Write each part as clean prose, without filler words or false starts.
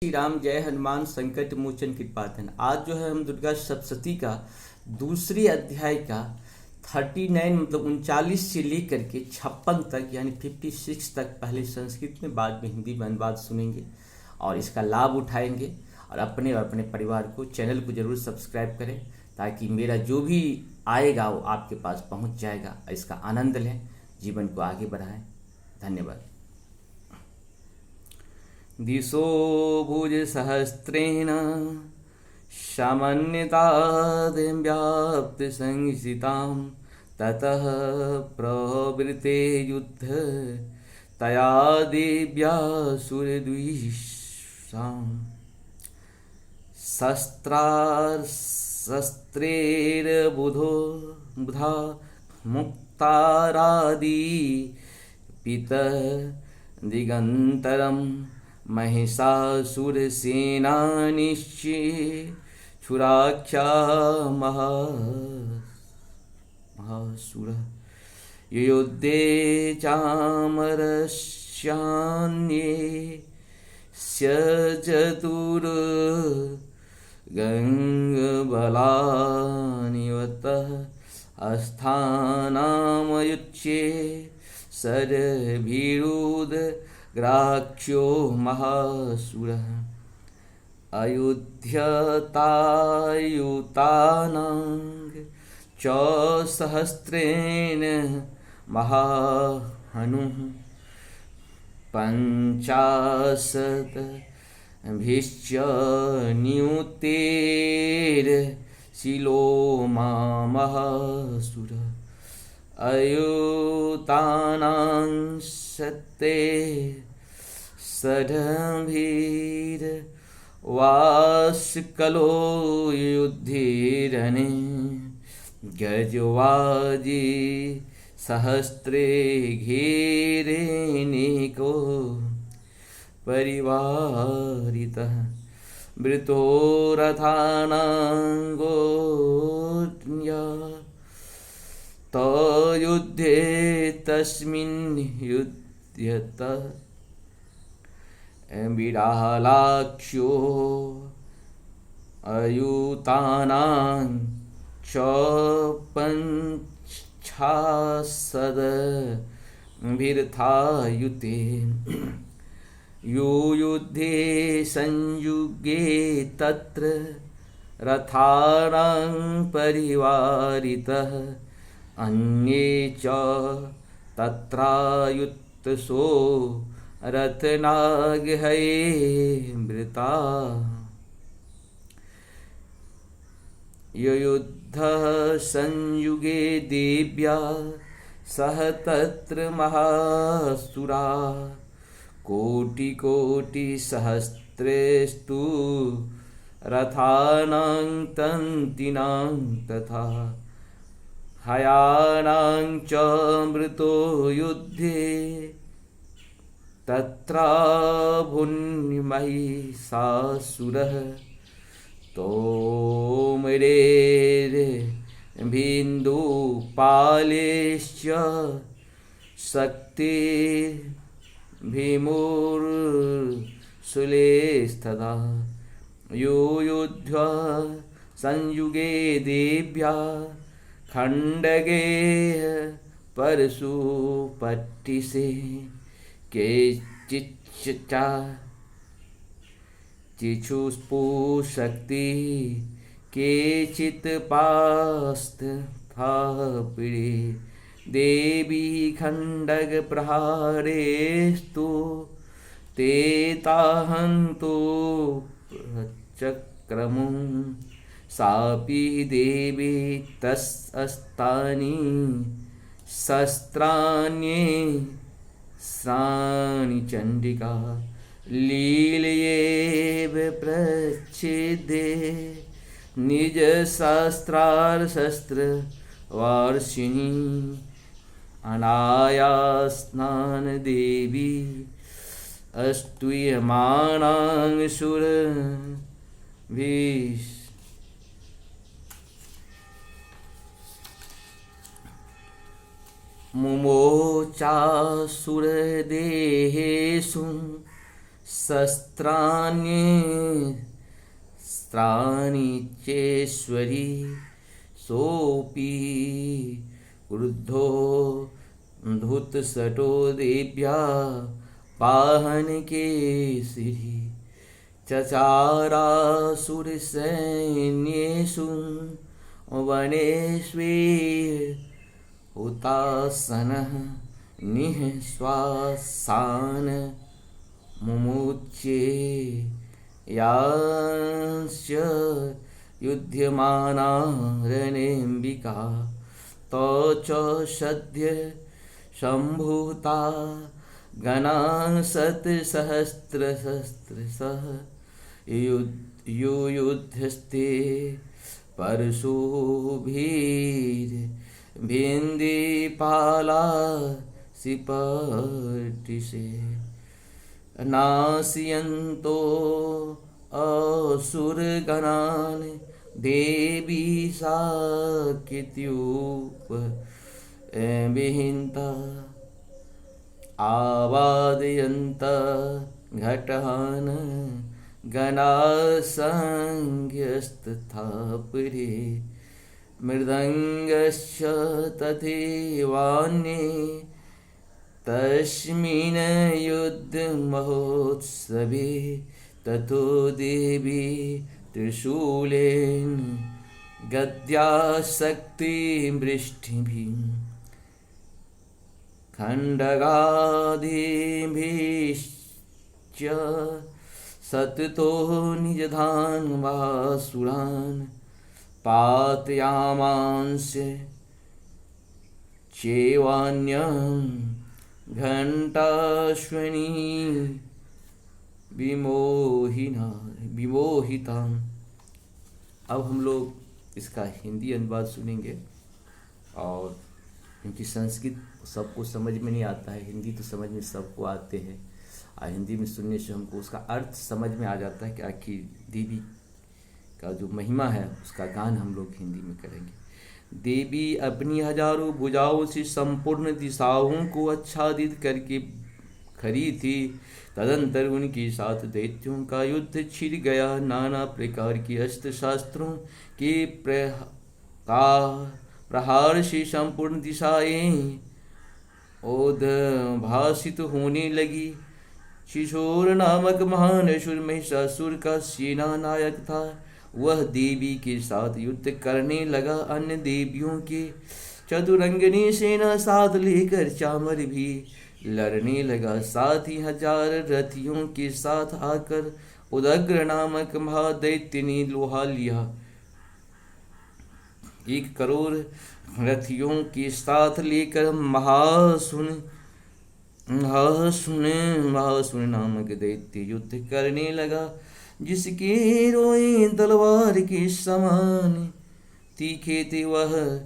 श्री राम, जय हनुमान, संकट मोचन कृपाधन। आज जो है हम दुर्गा सप्तशती का दूसरी अध्याय का 39 मतलब 39 से लेकर के 56 तक यानी 56 तक पहले संस्कृत में बाद में हिंदी में अनुवाद सुनेंगे और इसका लाभ उठाएंगे। और अपने परिवार को चैनल को जरूर सब्सक्राइब करें ताकि मेरा जो भी आएगा वो आपके पास पहुंच जाएगा। इसका आनंद लें, जीवन को आगे बढ़ाएं। धन्यवाद। दिशो भुजसहस्रेण सामान्यतां ततः प्रवृते युद्ध तया देव्या सुरद्विषाम् शस्त्रैर्बुधा मुक्तारादि पित दिगंतरम महिषासुरसेनानिश्चे क्षुराख्या महासुर युद्धे चामरस्यान्ये स्यजतुर गंगबलानिवतः अस्थानामयुच्ये सरभीरुद ग्राक्ष्यो महासुरः अयुध्यतायुतानां च सहस्रेण महाहनुः पंचाशत् भिश्च नियुतेर्शिलो महासुरः अयुतानां सत्ते सढभीर वास्कलो युद्धेरणे गजवाजी सहस्रे घेरेनेको परिवारितः वृतो रथानांगोन्या युद्धे तस्मिन् युध्यत बिडालाक्ष्यो अयुतानां च पंचाशदभिर्थायुते युयुद्धे संयुगे तत्र रथानां परिवारितः अन्ये च तत्रायुत्सो रत्नागहये मृता युयुद्धः संयुगे देव्या सह तत्र महासुरा कोटिकोटिसहस्रेस्तु रथानां तन्तीनां तथा हयानां च मृतो युद्धे तत्रा भुन्महिषासुरः तोमरेर्बिन्दुपालेश्च शक्तिर्भीमुर्शूलेस्तथा युयुध्य संयुगे देव्या खंडगे परशुपट्टिसे केचिच्चा चिक्षुस्पुशक्ति केचित् पास्तथापिरे देवी खंडग प्रहारेस्तु ते ताहन्तु चक्रमुं सापि देवी तस्तानि शस्त्राण्ये स्राणि चंडिका लीलयेव प्रच्छेदे निज शस्त्रास्त्र वार्षिणी अनायास्नान देवी अस्तूयमानां सुरभिः मुमोचासुरदेहेषु शस्त्राण्यस्त्राणि चेश्वरी सोऽपि क्रुद्धो धूतशठो देव्या पाहनकेसरी चचारासुरसैन्येषु वनेष्वेहुतासनः निःश्वासान् मुमुच्ये यांश्च युध्यमाना रणेऽम्बिका तौ च सद्य सम्भूता गणान् शतसहस्रसहस्रशः युयुध्यस्ते परशुभिर्भिन्दिपालासिपटिषे नाशयन्तो असुरगणान् देवी साकेत्युपविहिन्ता आवादयन्त घटान् गणासंख्यस्तथा पुरे मृदङ्गश्च तथैवान्ये तस्मिन् युद्धमहोत्सवे ततो देवी त्रिशूलेन गद्याशक्तिवृष्टिभिः खण्डगादिभिश्च सततो निजधान्वासुरान् पातयामांस चैवान्यं घण्टाश्वनी विमोहिताम्। अब हम लोग इसका हिंदी अनुवाद सुनेंगे। और क्योंकि संस्कृत सबको समझ में नहीं आता है, हिंदी तो समझ में सबको आते हैं, और हिंदी में सुनने से हमको उसका अर्थ समझ में आ जाता है कि आखिर देवी का जो महिमा है उसका गान हम लोग हिंदी में करेंगे। देवी अपनी हजारों भुजाओं से संपूर्ण दिशाओं को आच्छादित करके खड़ी थी। तदंतर उनके साथ दैत्यों का युद्ध छिड़ गया। नाना प्रकार के अस्त्र शास्त्रों के प्रहार से संपूर्ण दिशाएं उद्भासित होने लगी। शिशोर नामक महान असुर महिषासुर का सेना नायक था। वह देवी के साथ युद्ध करने लगा। अन्य देवियों के चतुरंगिनी सेना साथ लेकर चामर भी लड़ने लगा। साथ ही 1000 रथियों के साथ आकर उदग्र नामक महादैत्य ने लोहा लिया। 1 करोड़ रथियों के साथ लेकर महासुन नामक दैत्य युद्ध करने लगा, जिसके रोए तलवार के समान तीखे थे। वह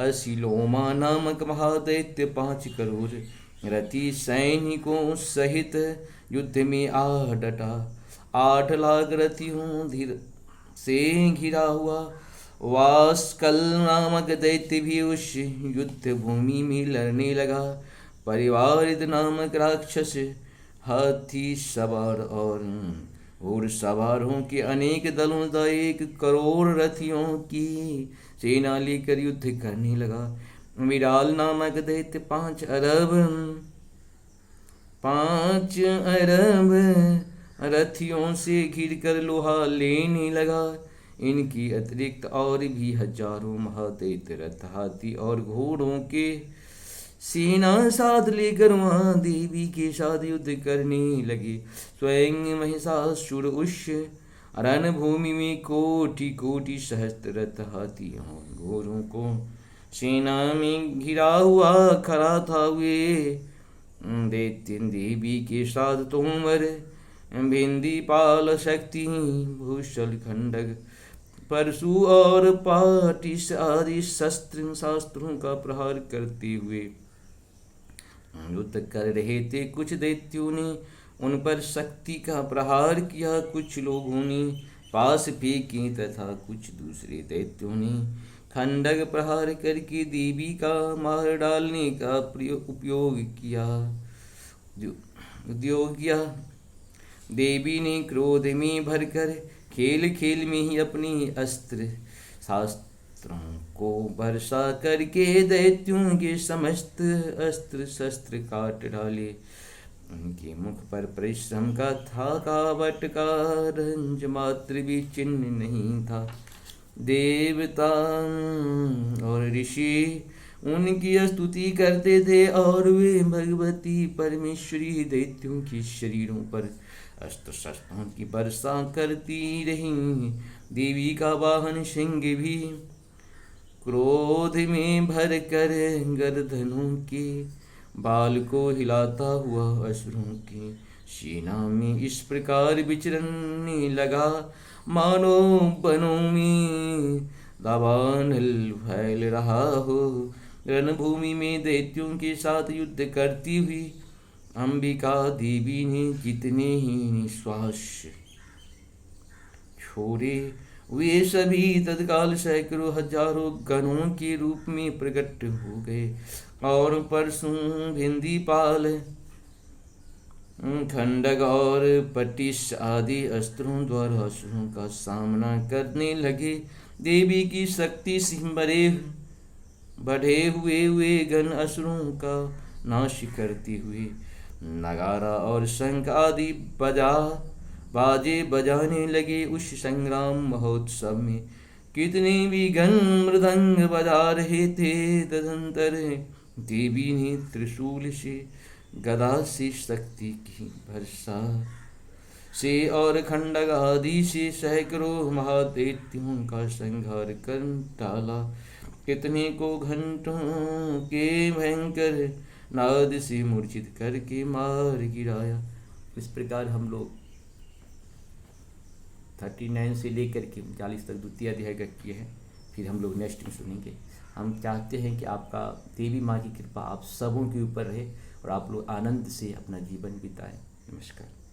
असिलोमा नामक महादैत्य 5 करोड़ रथी सैनिकों सहित युद्ध में आ डटा। 8 लाख रथियों से घिरा हुआ वास्कल नामक दैत्य भी उस युद्ध भूमि में लड़ने लगा। परिवारित नामक राक्षस हाथी सवार और घोड़ सवारों के अनेक दलों का 1 करोड़ रथियों की सेना लेकर युद्ध करने लगा। विराल नामक दैत्य 5 अरब रथियों से घिरकर लोहा लेने लगा। इनकी अतिरिक्त और भी हजारों महादैत्य रथ, हाथी और घोड़ों के सेना साथ लेकर वहां देवी के साथ युद्ध करने लगे। स्वयं महिषासुर उस रणभूमि में कोटि कोटि सहस्त्र रथ, हाथी और घोड़ों को सेना में घिरा हुआ खड़ा था। वे दैत्य देवी के साथ तोमर, भिंदी, पाल, शक्ति, भूषल, खंडक, परशु और पाटिस आदि शास्त्रों का प्रहार करते हुए युद्ध कर रहे थे। कुछ दैत्यों ने उन पर शक्ति का प्रहार किया, कुछ लोगों ने पास फेंके तथा कुछ दूसरे दैत्यों ने खंडक प्रहार करके देवी का मार डालने का उपयोग किया। देवी ने क्रोध में भरकर खेल खेल में ही अपनी अस्त्र शास्त्रों को वर्षा करके दैत्यों के समस्त अस्त्र शस्त्र काट डाले। उनके मुख पर परिश्रम का था कावट का रंज मात्र भी चिन्ह नहीं था। देवता और ऋषि उनकी स्तुति करते थे और वे भगवती परमेश्वरी दैत्यों के शरीरों पर अस्त्र शस्त्रों की वर्षा करती रही। देवी का वाहन सिंह भी क्रोध में भर कर गर्दनों के बाल को हिलाता हुआ असुरों की सेना में इस प्रकार विचरने लगा, मानो वनों में दावानल फैल रहा हो। रणभूमि में दैत्यों के साथ युद्ध करती हुई अंबिका देवी ने जितने ही निश्वास छोड़े वे सभी तत्काल सैकड़ों हजारों गणों के रूप में प्रकट हो गए और परसों भिंदीपाल खंडक और पटिश आदि अस्त्रों द्वारा असुरों का सामना करने लगे। देवी की शक्ति से बढ़े हुए गण असुरों का नाश करते हुए नगारा और शंख आदि बाजे बजाने लगे। उस संग्राम महोत्सव में कितने भी गण मृदंग बजा रहे थे। तदंतर देवी ने त्रिशूल से गदा से शक्ति की वर्षा से और खंडक आदि से सैकड़ों महादैत्यों का संहार कर डाला। कितने को घंटों के भयंकर नाद से मूर्छित करके मार गिराया। इस प्रकार हम लोग 39 से लेकर के 39 तक द्वितीय अध्याय का किए हैं। फिर हम लोग नेक्स्ट में सुनेंगे। हम चाहते हैं कि आपका देवी माँ की कृपा आप सबों के ऊपर रहे और आप लोग आनंद से अपना जीवन बिताएं। नमस्कार।